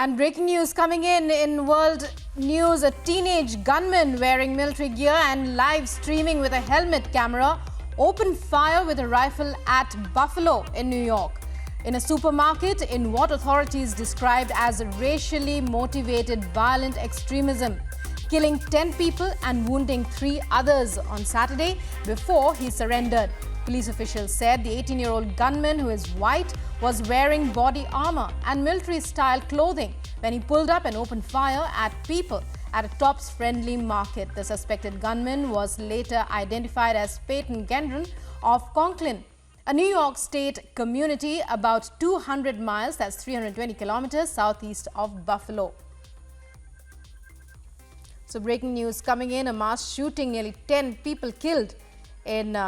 And breaking news coming in world news, a teenage gunman wearing military gear and live streaming with a helmet camera opened fire with a rifle at Buffalo in New York, in a supermarket in what authorities described as racially motivated violent extremism, killing 10 people and wounding 3 others on Saturday before he surrendered. Police officials said the 18-year-old gunman, who is white, was wearing body armor and military-style clothing when he pulled up and opened fire at people at a Tops Friendly Market. The suspected gunman was later identified as Peyton Gendron of Conklin, a New York State community about 200 miles, that's 320 kilometers southeast of Buffalo. So breaking news coming in, a mass shooting, nearly 10 people killed in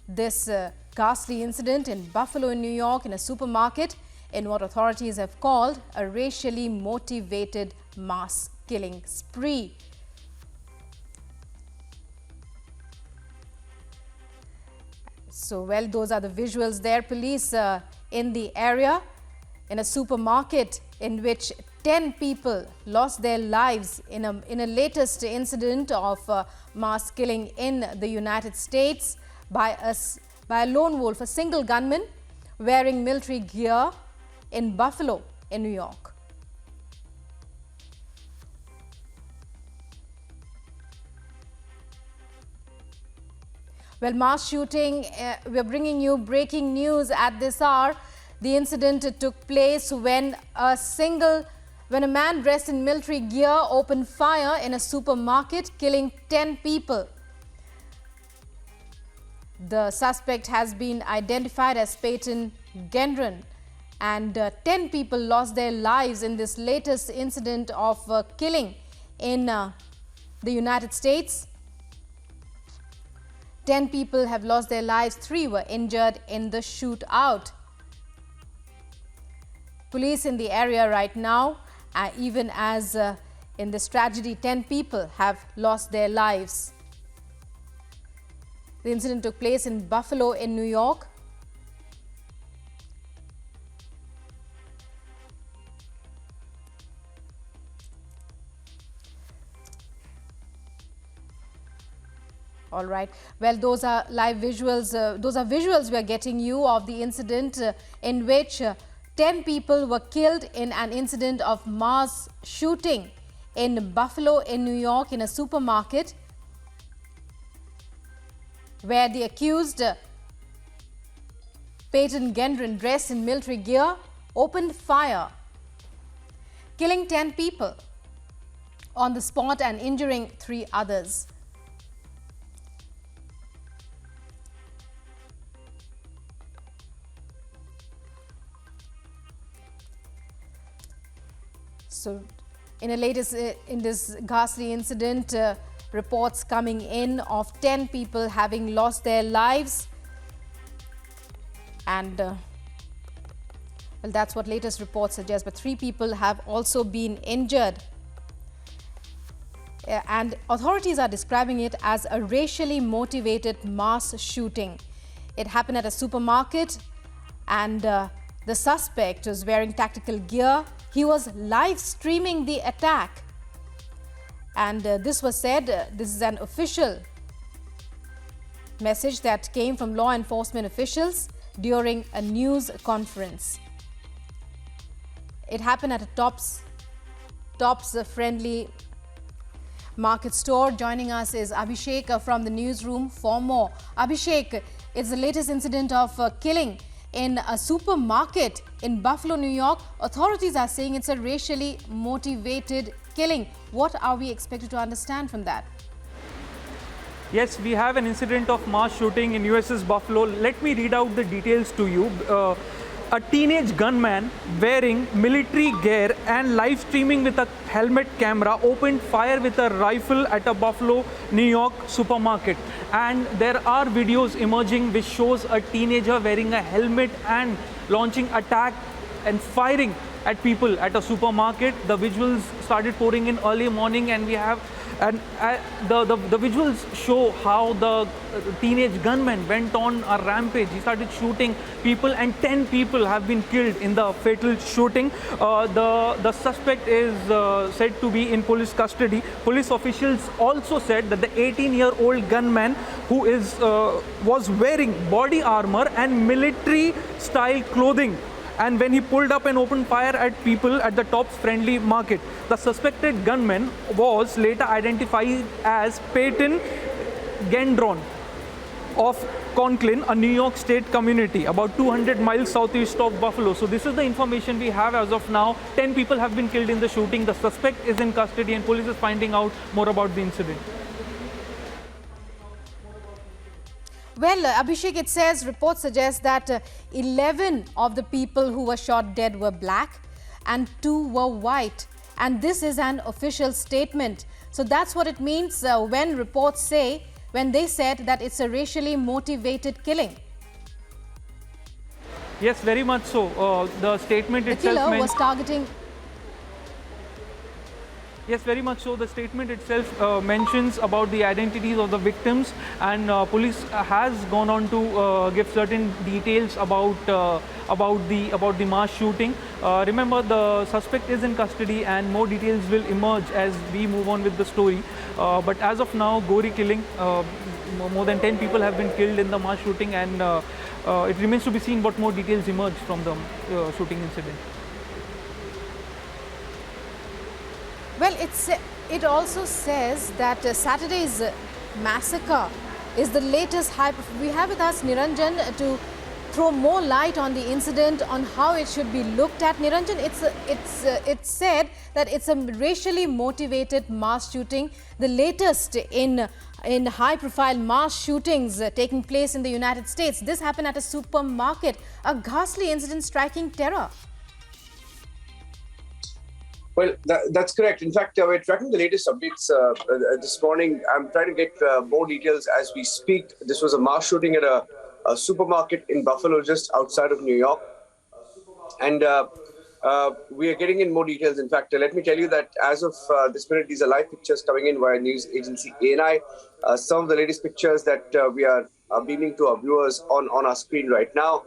this ghastly incident in Buffalo in New York, in a supermarket, in what authorities have called a racially motivated mass killing spree. So, well, those are the visuals there. Police in the area, in a supermarket in which 10 people lost their lives in a latest incident of mass killing in the United States by a lone wolf, a single gunman wearing military gear in Buffalo in New York. Well, mass shooting, we're bringing you breaking news at this hour. The incident took place when a man dressed in military gear opened fire in a supermarket, killing 10 people. The suspect has been identified as Peyton Gendron, and 10 people lost their lives in this latest incident of killing in the United States. 10 people have lost their lives, 3 were injured in the shootout. Police in the area right now, even as in this tragedy, 10 people have lost their lives. The incident took place in Buffalo in New York. All right. Well, those are live visuals. Those are visuals we are getting you of the incident in which 10 people were killed in an incident of mass shooting in Buffalo in New York, in a supermarket, where the accused, Peyton Gendron, dressed in military gear, opened fire, killing 10 people on the spot and injuring 3 others. So, in this ghastly incident, reports coming in of 10 people having lost their lives, and well, that's what latest reports suggest, but 3 people have also been injured. And authorities are describing it as a racially motivated mass shooting. It happened at a supermarket, and the suspect was wearing tactical gear. He was live streaming the attack. And this was said, this is an official message that came from law enforcement officials during a news conference. It happened at a Tops Friendly Market store. Joining us is Abhishek from the newsroom for more. Abhishek, it's the latest incident of killing in a supermarket in Buffalo, New York. Authorities are saying it's a racially motivated killing. What are we expected to understand from that? Yes, we have an incident of mass shooting in USS Buffalo. Let me read out the details to you. A teenage gunman wearing military gear and live streaming with a helmet camera opened fire with a rifle at a Buffalo, New York supermarket. And there are videos emerging which shows a teenager wearing a helmet and launching attack and firing at people at a supermarket. The visuals started pouring in early morning, and we have And the visuals show how the teenage gunman went on a rampage. He started shooting people, and 10 people have been killed in the fatal shooting. The suspect is said to be in police custody. Police officials also said that the 18-year-old gunman, who was wearing body armor and military-style clothing, and when he pulled up and opened fire at people at the Tops Friendly Market. The suspected gunman was later identified as Peyton Gendron of Conklin, a New York State community about 200 miles southeast of Buffalo. So this is the information we have as of now. 10 people have been killed in the shooting. The suspect is in custody, and police is finding out more about the incident. Well, Abhishek, it says, reports suggest that 11 of the people who were shot dead were black and 2 were white. And this is an official statement. So that's what it means when reports say, when they said that it's a racially motivated killing. Yes, very much so. The statement The itself killer was targeting... Yes, very much so. The statement itself mentions about the identities of the victims, and police has gone on to give certain details about the mass shooting. Remember, the suspect is in custody, and more details will emerge as we move on with the story. But as of now, gory killing. More than 10 people have been killed in the mass shooting, and it remains to be seen what more details emerge from the shooting incident. Well, it also says that Saturday's massacre is the latest hype. We have with us Niranjan to throw more light on the incident, on how it should be looked at. Niranjan, it's said that it's a racially motivated mass shooting, the latest in high-profile mass shootings taking place in the United States. This happened at a supermarket, a ghastly incident striking terror. Well, that's correct. In fact, we're tracking the latest updates this morning. I'm trying to get more details as we speak. This was a mass shooting at a supermarket in Buffalo, just outside of New York. And we are getting in more details. In fact, let me tell you that as of this minute, these are live pictures coming in via news agency ANI. Some of the latest pictures that we are beaming to our viewers on our screen right now.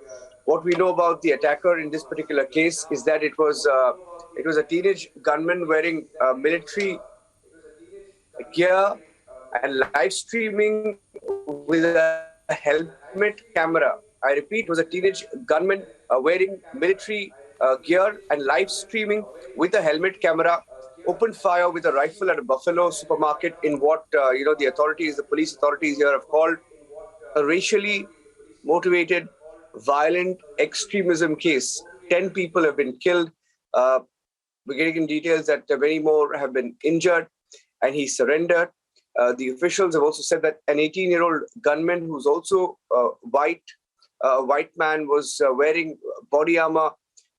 What we know about the attacker in this particular case is that it was a teenage gunman wearing military gear and live streaming with a helmet camera. I repeat, it was a teenage gunman wearing military gear and live streaming with a helmet camera, opened fire with a rifle at a Buffalo supermarket in what the authorities, the police authorities here have called a racially motivated violent extremism case. 10 people have been killed. We're getting in details that many more have been injured, and he surrendered. The officials have also said that an 18-year-old gunman who's also white man was wearing body armor,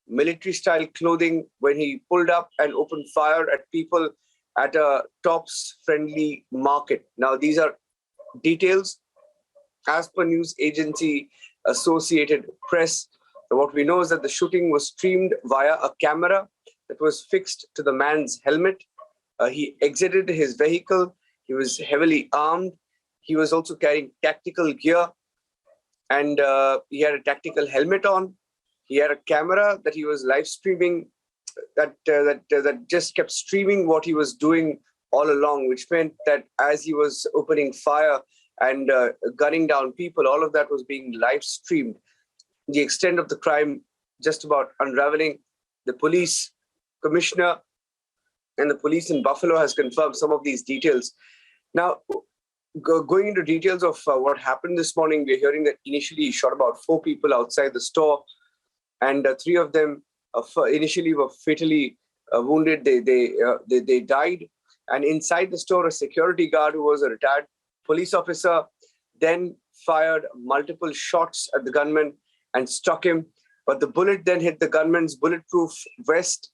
military-style clothing when he pulled up and opened fire at people at a Tops Friendly Market. Now, these are details as per news agency Associated Press. What we know is that the shooting was streamed via a camera that was fixed to the man's helmet. He exited his vehicle. He was heavily armed. He was also carrying tactical gear, and he had a tactical helmet on. He had a camera that he was live streaming, that just kept streaming what he was doing all along, which meant that as he was opening fire and gunning down people, all of that was being live streamed. The extent of the crime just about unraveling. The police commissioner and the police in Buffalo has confirmed some of these details. Now, going into details of what happened this morning, we're hearing that initially he shot about 4 people outside the store, and 3 of them initially were fatally wounded. They died. And inside the store, a security guard who was a retired police officer then fired multiple shots at the gunman and struck him. But the bullet then hit the gunman's bulletproof vest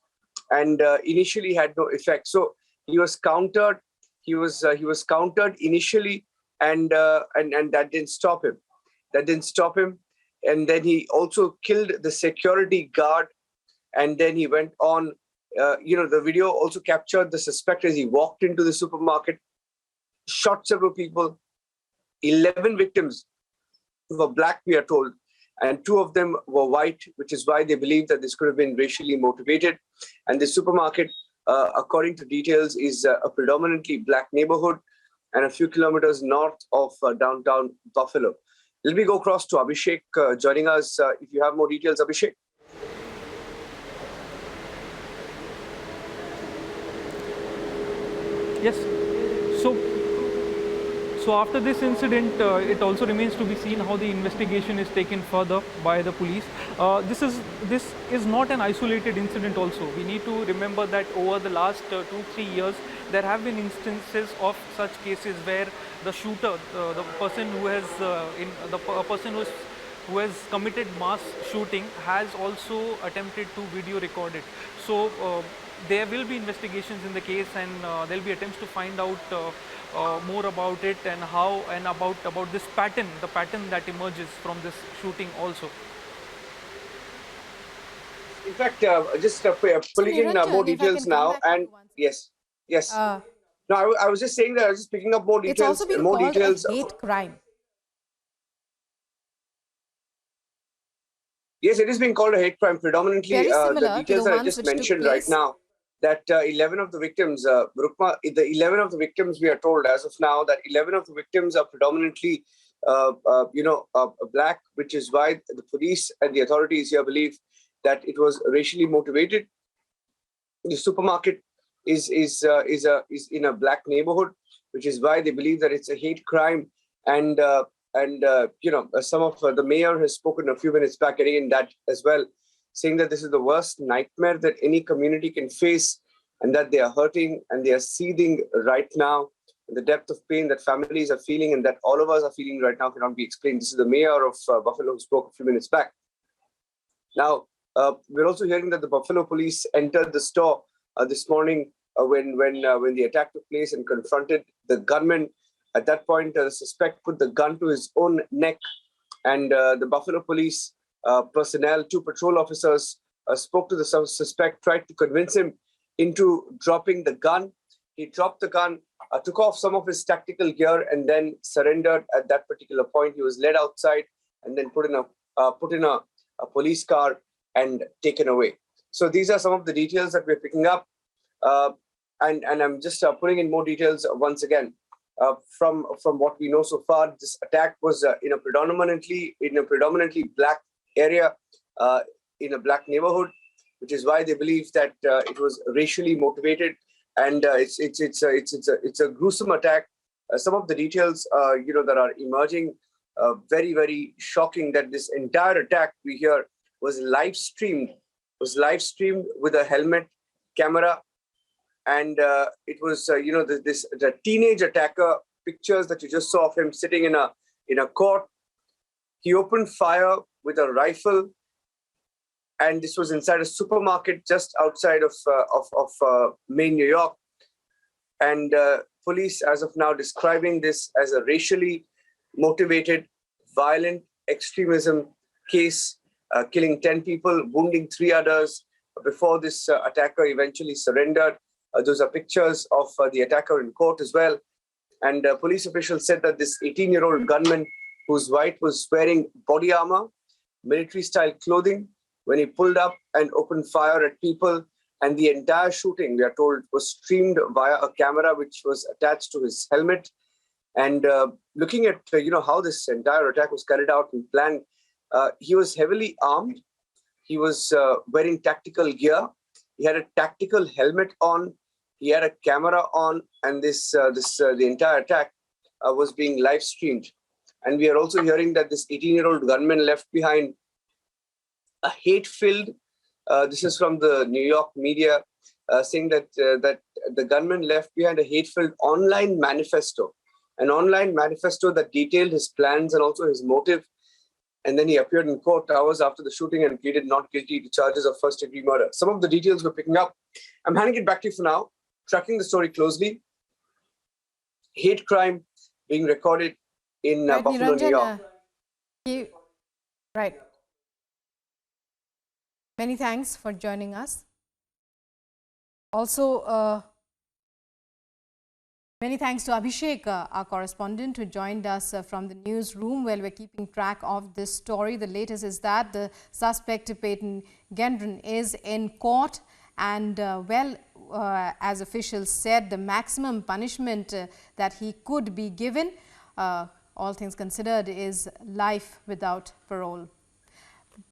and initially had no effect. So he was countered. He was countered initially, and that didn't stop him. And then he also killed the security guard. And then he went on. The video also captured the suspect as he walked into the supermarket. shot several people. 11 victims were black, we are told, and 2 of them were white, which is why they believe that this could have been racially motivated. And the supermarket, according to details, is a predominantly black neighborhood and a few kilometers north of downtown Buffalo. Let me go across to Abhishek joining us. If you have more details, Abhishek. Yes. So after this incident, it also remains to be seen how the investigation is taken further by the police. This is not an isolated incident also. We need to remember that over the last 2-3 years, there have been instances of such cases where the shooter, the person who has who has committed mass shooting, has also attempted to video record it. So there will be investigations in the case, and there will be attempts to find out more about it and how and about this pattern, the pattern that emerges from this shooting also. In fact, just pulling in Niranjan, more if I details can come now, back to and you once. yes. No, I was just saying that I was just picking up more It's details. also been more called details. a hate crime. Yes, it is being called a hate crime. Predominantly, Very the similar to details the that I ones just which took mentioned right place. now, that 11 of the victims, Rukma, the 11 of the victims, we are told as of now that 11 of the victims are predominantly, black, which is why the police and the authorities here believe that it was racially motivated. The supermarket is in a black neighborhood, which is why they believe that it's a hate crime. And some of the mayor has spoken a few minutes back, getting in that as well, saying that this is the worst nightmare that any community can face, and that they are hurting and they are seething right now. The depth of pain that families are feeling and that all of us are feeling right now cannot be explained. This is the mayor of Buffalo who spoke a few minutes back. Now, we're also hearing that the Buffalo police entered the store this morning when the attack took place and confronted the gunman. At that point, the suspect put the gun to his own neck, and the Buffalo police personnel, 2 patrol officers, spoke to the suspect, tried to convince him into dropping the gun. He dropped the gun, took off some of his tactical gear, and then surrendered at that particular point. He was led outside and then put in a police car and taken away. So these are some of the details that we're picking up, and I'm just putting in more details once again. From what we know so far, this attack was in a predominantly black area, in a black neighborhood, which is why they believe that it was racially motivated, and it's a gruesome attack. Some of the details that are emerging, very, very shocking, that this entire attack we hear was live streamed with a helmet camera. And it was, the teenage attacker, pictures that you just saw of him sitting in a court. He opened fire with a rifle, and this was inside a supermarket just outside of Maine, New York. And police, as of now, describing this as a racially motivated, violent extremism case, killing 10 people, wounding 3 others before this attacker eventually surrendered. Those are pictures of the attacker in court as well. And police officials said that this 18-year-old gunman, whose wife was wearing body armor, military-style clothing, when he pulled up and opened fire at people, and the entire shooting, we are told, was streamed via a camera which was attached to his helmet. And looking at how this entire attack was carried out and planned, he was heavily armed. He was wearing tactical gear. He had a tactical helmet on. He had a camera on, and the entire attack was being live streamed. And we are also hearing that this 18-year-old gunman left behind a hate-filled. This is from the New York media, saying that the gunman left behind a hate-filled online manifesto, an online manifesto that detailed his plans and also his motive. And then he appeared in court hours after the shooting and pleaded not guilty to charges of first-degree murder. Some of the details we're picking up. I'm handing it back to you for now, tracking the story closely. Hate crime being recorded in Buffalo, New York. Right. Many thanks for joining us. Also, Many thanks to Abhishek, our correspondent, who joined us from the newsroom. Well, we're keeping track of this story. The latest is that the suspect, Peyton Gendron, is in court. And, as officials said, the maximum punishment that he could be given, all things considered, is life without parole.